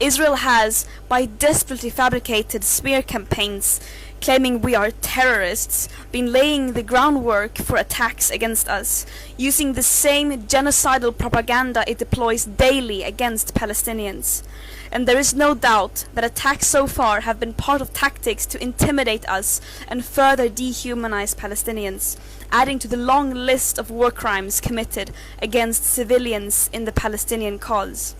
Israel has, by desperately fabricated smear campaigns claiming we are terrorists, been laying the groundwork for attacks against us, using the same genocidal propaganda it deploys daily against Palestinians. And there is no doubt that attacks so far have been part of tactics to intimidate us and further dehumanize Palestinians, adding to the long list of war crimes committed against civilians in the Palestinian cause.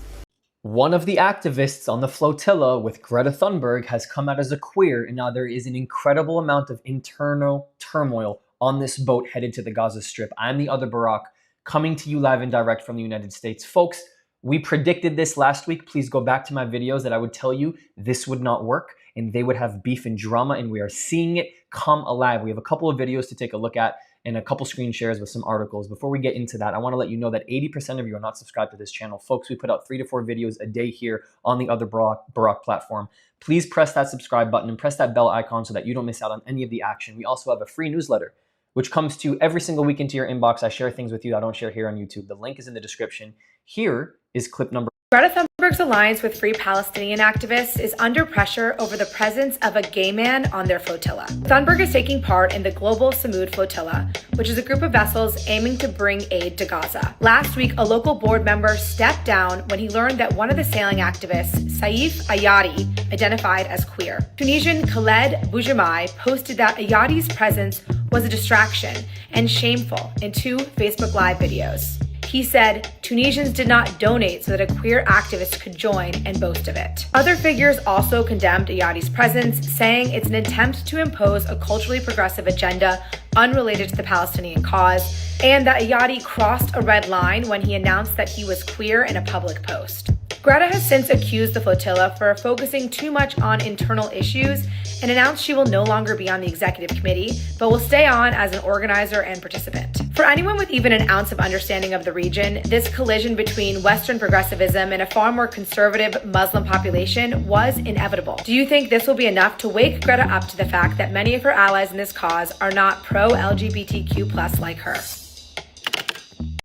One of the activists on the flotilla with Greta Thunberg has come out as a queer, and now there is an incredible amount of internal turmoil on this boat headed to the Gaza Strip. I'm the other Barack, coming to you live and direct from the United States. Folks, we predicted this last week. Please go back to my videos that I would tell you this would not work and they would have beef and drama, and we are seeing it come alive. We have a couple of videos to take a look at and a couple screen shares with some articles. Before we get into that, I want to let you know that 80% of you are not subscribed to this channel. Folks, we put out 3 to 4 videos a day here on the other Barack platform. Please press that subscribe button and press that bell icon so that you don't miss out on any of the action. We also have a free newsletter, which comes to you every single week into your inbox. I share things with you I don't share here on YouTube. The link is in the description. Here is clip number. Greta Thunberg's alliance with Free Palestinian activists is under pressure over the presence of a gay man on their flotilla. Thunberg is taking part in the Global Samud Flotilla, which is a group of vessels aiming to bring aid to Gaza. Last week, a local board member stepped down when he learned that one of the sailing activists, Saif Ayadi, identified as queer. Tunisian Khaled Boujamai posted that Ayadi's presence was a distraction and shameful in 2 Facebook Live videos. He said Tunisians did not donate so that a queer activist could join and boast of it. Other figures also condemned Ayadi's presence, saying it's an attempt to impose a culturally progressive agenda unrelated to the Palestinian cause, and that Ayadi crossed a red line when he announced that he was queer in a public post. Greta has since accused the flotilla for focusing too much on internal issues and announced she will no longer be on the executive committee, but will stay on as an organizer and participant. For anyone with even an ounce of understanding of the region, this collision between Western progressivism and a far more conservative Muslim population was inevitable. Do you think this will be enough to wake Greta up to the fact that many of her allies in this cause are not pro-LGBTQ+ like her?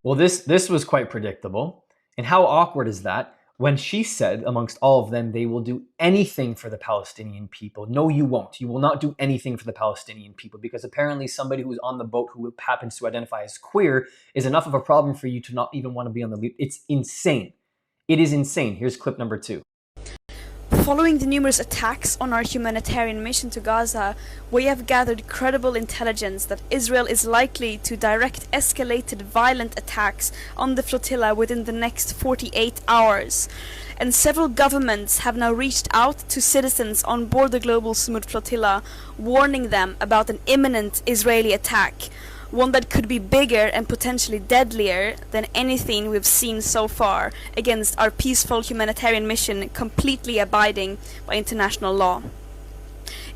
Well, this was quite predictable. And how awkward is that? When she said, amongst all of them, they will do anything for the Palestinian people. No, you won't. You will not do anything for the Palestinian people, because apparently somebody who's on the boat who happens to identify as queer is enough of a problem for you to not even want to be on the lead. It's insane. It is insane. Here's clip number 2. Following the numerous attacks on our humanitarian mission to Gaza, we have gathered credible intelligence that Israel is likely to direct escalated violent attacks on the flotilla within the next 48 hours. And several governments have now reached out to citizens on board the Global Samud Flotilla, warning them about an imminent Israeli attack, one that could be bigger and potentially deadlier than anything we've seen so far against our peaceful humanitarian mission, completely abiding by international law.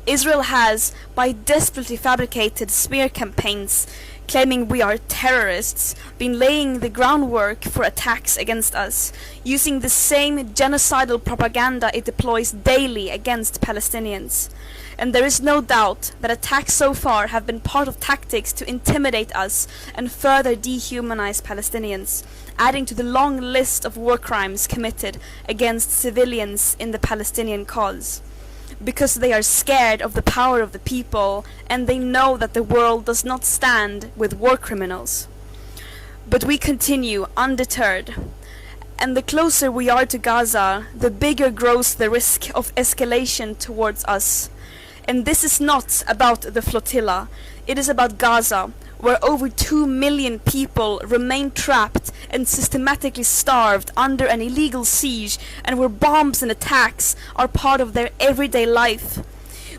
Israel has, by desperately fabricated smear campaigns claiming we are terrorists, been laying the groundwork for attacks against us, using the same genocidal propaganda it deploys daily against Palestinians. And there is no doubt that attacks so far have been part of tactics to intimidate us and further dehumanize Palestinians, adding to the long list of war crimes committed against civilians in the Palestinian cause. Because they are scared of the power of the people, and they know that the world does not stand with war criminals. But we continue undeterred. And the closer we are to Gaza, the bigger grows the risk of escalation towards us. And this is not about the flotilla, it is about Gaza, where over 2 million people remain trapped and systematically starved under an illegal siege, and where bombs and attacks are part of their everyday life.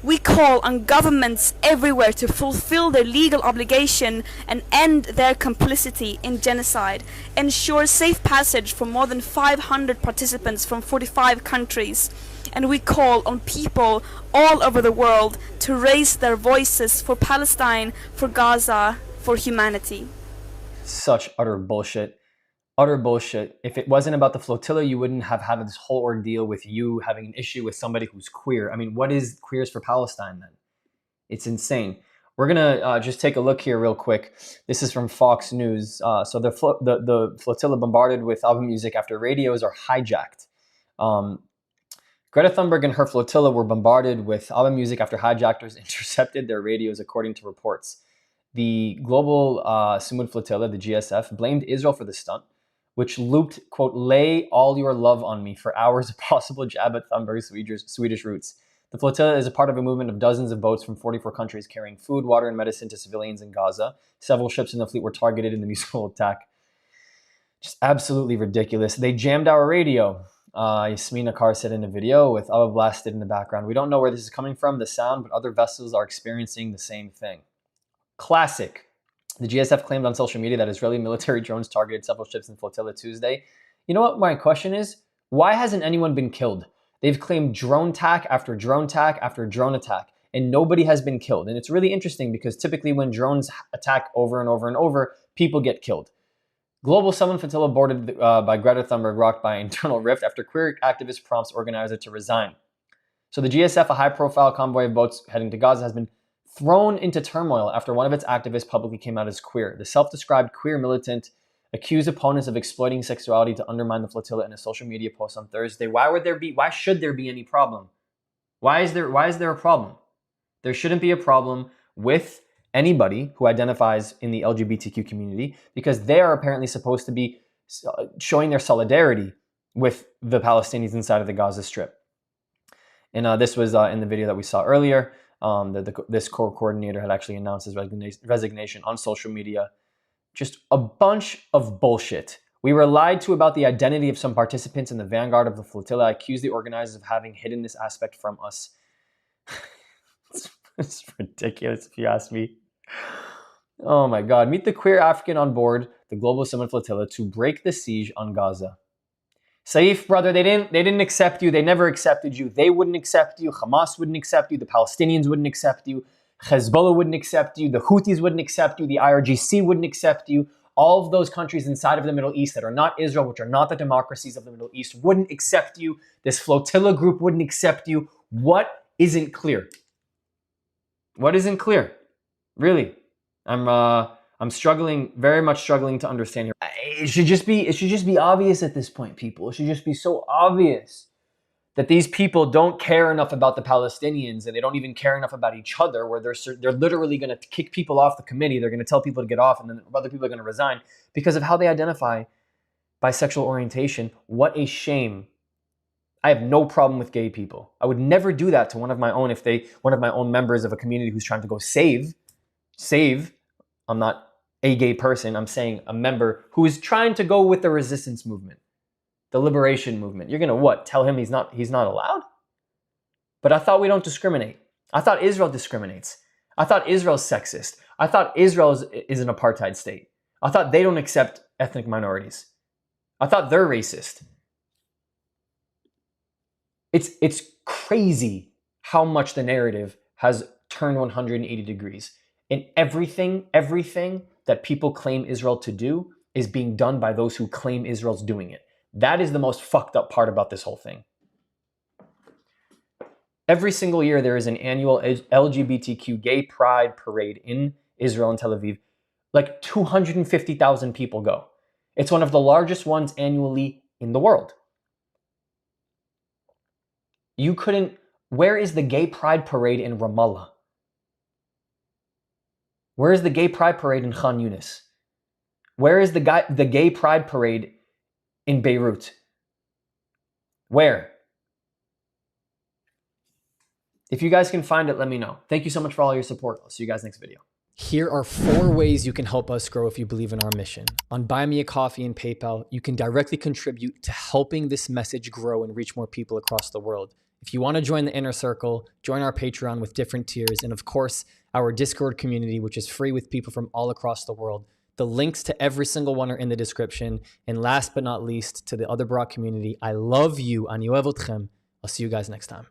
We call on governments everywhere to fulfill their legal obligation and end their complicity in genocide, ensure safe passage for more than 500 participants from 45 countries. And we call on people all over the world to raise their voices for Palestine, for Gaza, for humanity. Such utter bullshit. Utter bullshit. If it wasn't about the flotilla, you wouldn't have had this whole ordeal with you having an issue with somebody who's queer. I mean, what is Queers for Palestine then? It's insane. We're gonna just take a look here real quick. This is from Fox News. So the flotilla bombarded with album music after radios are hijacked. Greta Thunberg and her flotilla were bombarded with ABBA music after hijackers intercepted their radios, according to reports. The global Sumud Flotilla, the GSF, blamed Israel for the stunt, which looped, quote, "lay all your love on me" for hours, a possible jab at Thunberg's Swedish roots. The flotilla is a part of a movement of dozens of boats from 44 countries carrying food, water, and medicine to civilians in Gaza. Several ships in the fleet were targeted in the musical attack. Just absolutely ridiculous. They jammed our radio. Yasmina Carr said in a video with ABBA blasted in the background. We don't know where this is coming from, the sound, but other vessels are experiencing the same thing. Classic. The GSF claimed on social media that Israeli military drones targeted several ships in flotilla Tuesday. You know what my question is? Why hasn't anyone been killed? They've claimed drone attack after drone attack after drone attack, and nobody has been killed. And it's really interesting because typically when drones attack over and over and over, people get killed. Global Summon Flotilla boarded by Greta Thunberg rocked by internal rift after queer activist prompts organizer to resign. So the GSF, a high-profile convoy of boats heading to Gaza, has been thrown into turmoil after one of its activists publicly came out as queer. The self-described queer militant accused opponents of exploiting sexuality to undermine the flotilla in a social media post on Thursday. Why should there be any problem? Why is there a problem? There shouldn't be a problem with anybody who identifies in the LGBTQ community because they are apparently supposed to be showing their solidarity with the Palestinians inside of the Gaza Strip. And this was in the video that we saw earlier. This core coordinator had actually announced his resignation on social media. Just a bunch of bullshit. We were lied to about the identity of some participants in the vanguard of the flotilla. I accuse the organizers of having hidden this aspect from us. It's ridiculous if you ask me. Oh my God. Meet the queer African on board the Global Summit Flotilla to break the siege on Gaza. Saif, brother, they didn't accept you. They never accepted you. They wouldn't accept you. Hamas wouldn't accept you. The Palestinians wouldn't accept you. Hezbollah wouldn't accept you. The Houthis wouldn't accept you. The IRGC wouldn't accept you. All of those countries inside of the Middle East that are not Israel, which are not the democracies of the Middle East, wouldn't accept you. This flotilla group wouldn't accept you. What isn't clear? What isn't clear? Really? I'm struggling, very much struggling to understand here. It should just be obvious at this point, people. It should just be so obvious that these people don't care enough about the Palestinians and they don't even care enough about each other, where they're literally going to kick people off the committee. They're going to tell people to get off, and then other people are going to resign because of how they identify by sexual orientation. What a shame. I have no problem with gay people. I would never do that to one of my own members of a community who's trying to go save. I'm not a gay person. I'm saying a member who is trying to go with the resistance movement, the liberation movement. You're going to what? Tell him he's not allowed? But I thought we don't discriminate. I thought Israel discriminates. I thought Israel's sexist. I thought Israel is an apartheid state. I thought they don't accept ethnic minorities. I thought they're racist. It's crazy how much the narrative has turned 180 degrees. And everything that people claim Israel to do is being done by those who claim Israel's doing it. That is the most fucked up part about this whole thing. Every single year there is an annual LGBTQ gay pride parade in Israel and Tel Aviv. Like 250,000 people go. It's one of the largest ones annually in the world. Where is the gay pride parade in Ramallah? Where is the gay pride parade in Khan Yunis? Where is the gay pride parade in Beirut? Where? If you guys can find it, let me know. Thank you so much for all your support. I'll see you guys next video. Here are 4 ways you can help us grow if you believe in our mission. On Buy Me a Coffee and PayPal, you can directly contribute to helping this message grow and reach more people across the world. If you want to join the inner circle, join our Patreon with different tiers, and of course, our Discord community, which is free with people from all across the world. The links to every single one are in the description. And last but not least, to the other Barak community, I love you. Ani ohev otchem. I'll see you guys next time.